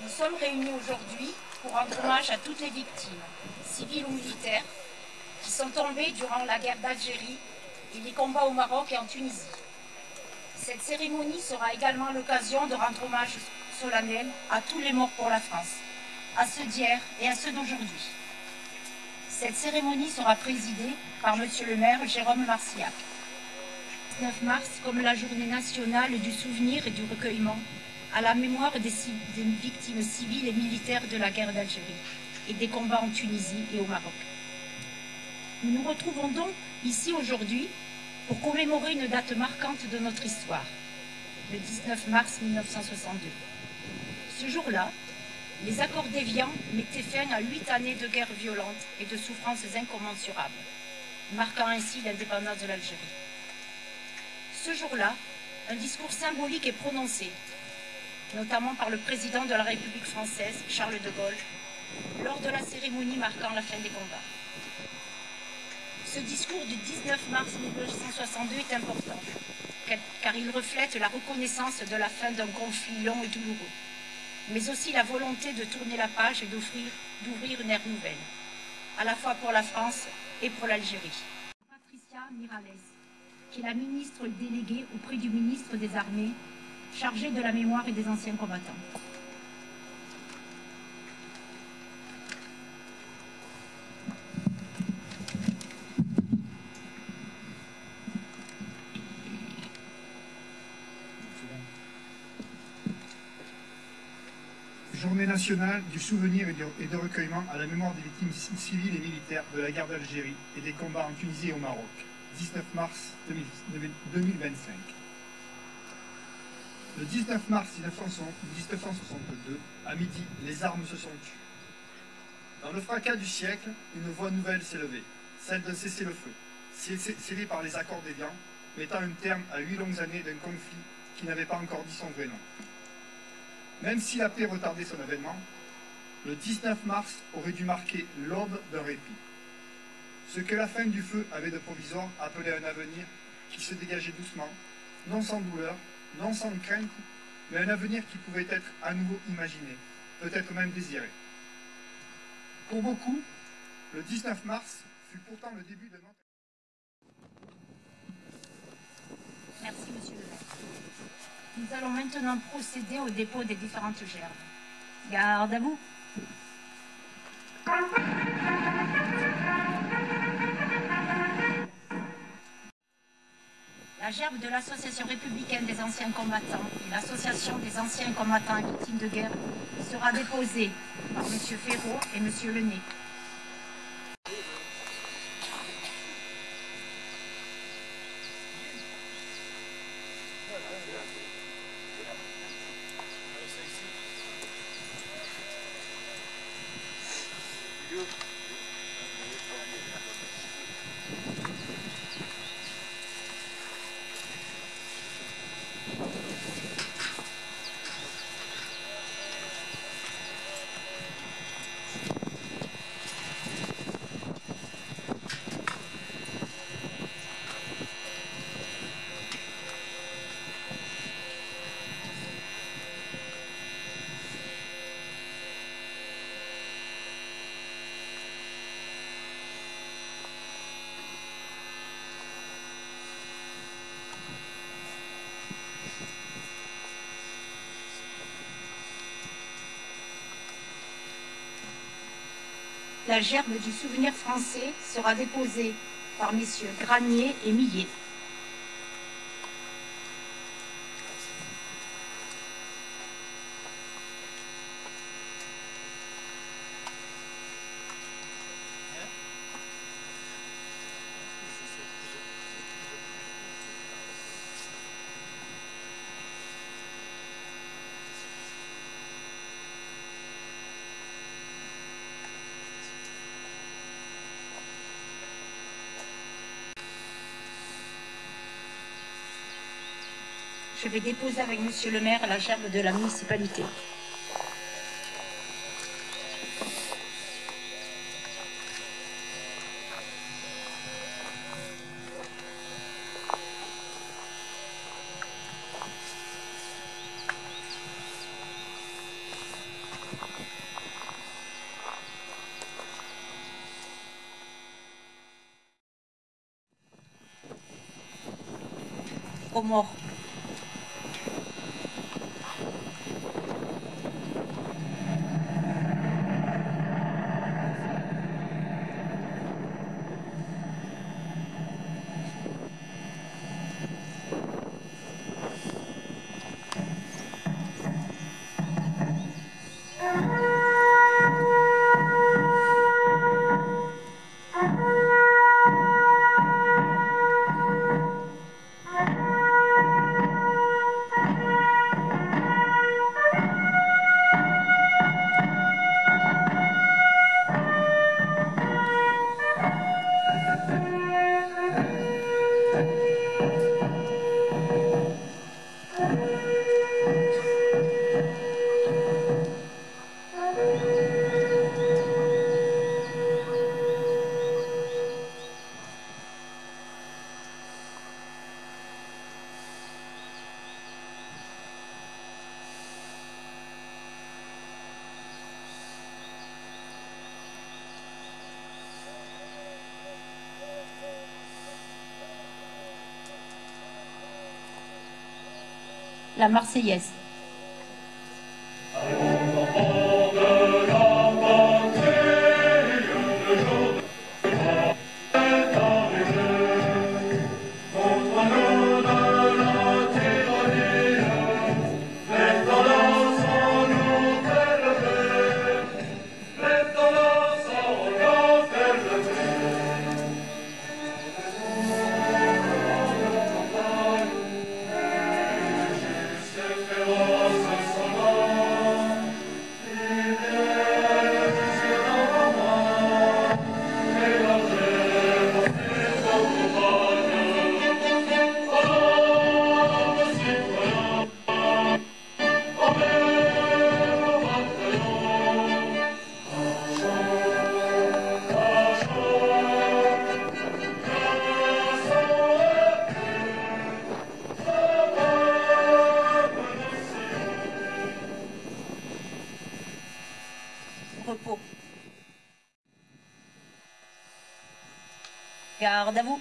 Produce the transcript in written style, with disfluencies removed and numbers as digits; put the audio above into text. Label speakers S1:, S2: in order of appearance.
S1: Nous sommes réunis aujourd'hui pour rendre hommage à toutes les victimes, civiles ou militaires, qui sont tombées durant la guerre d'Algérie et les combats au Maroc et en Tunisie. Cette cérémonie sera également l'occasion de rendre hommage solennel à tous les morts pour la France, à ceux d'hier et à ceux d'aujourd'hui. Cette cérémonie sera présidée par Monsieur le maire Jérôme Marcillac. 9 mars comme la journée nationale du souvenir et du recueillement à la mémoire des victimes civiles et militaires de la guerre d'Algérie et des combats en Tunisie et au Maroc. Nous nous retrouvons donc ici aujourd'hui pour commémorer une date marquante de notre histoire, le 19 mars 1962. Ce jour-là, les accords d'Évian mettaient fin à 8 années de guerre violente et de souffrances incommensurables, marquant ainsi l'indépendance de l'Algérie. Ce jour-là, un discours symbolique est prononcé, notamment par le président de la République française, Charles de Gaulle, lors de la cérémonie marquant la fin des combats. Ce discours du 19 mars 1962 est important, car il reflète la reconnaissance de la fin d'un conflit long et douloureux, mais aussi la volonté de tourner la page et d'ouvrir une ère nouvelle, à la fois pour la France et pour l'Algérie. Patricia Miralles, qui est la ministre déléguée auprès du ministre des Armées, chargée de la mémoire et des anciens combattants.
S2: Journée nationale du souvenir et de recueillement à la mémoire des victimes civiles et militaires de la guerre d'Algérie et des combats en Tunisie et au Maroc, 19 mars 2025. Le 19 mars 1962, à midi, les armes se sont tues. Dans le fracas du siècle, une voix nouvelle s'est levée, celle d'un cessez-le-feu, scellé par les accords d'Évian, mettant un terme à 8 longues années d'un conflit qui n'avait pas encore dit son vrai nom. Même si la paix retardait son avènement, le 19 mars aurait dû marquer l'aube d'un répit. Ce que la fin du feu avait de provisoire appelait un avenir qui se dégageait doucement, non sans douleur, non sans crainte, mais un avenir qui pouvait être à nouveau imaginé, peut-être même désiré. Pour beaucoup, le 19 mars fut pourtant le début de notre...
S1: Merci, monsieur le maire. Nous allons maintenant procéder au dépôt des différentes gerbes. Garde à vous. La gerbe de l'Association républicaine des anciens combattants et l'Association des anciens combattants et victimes de guerre sera déposée par M. Ferraud et M. Lenay. La gerbe du souvenir français sera déposée par messieurs Granier et Millet. Je vais déposer avec monsieur le maire la gerbe de la municipalité. Comores. La Marseillaise. Repos. Garde à vous.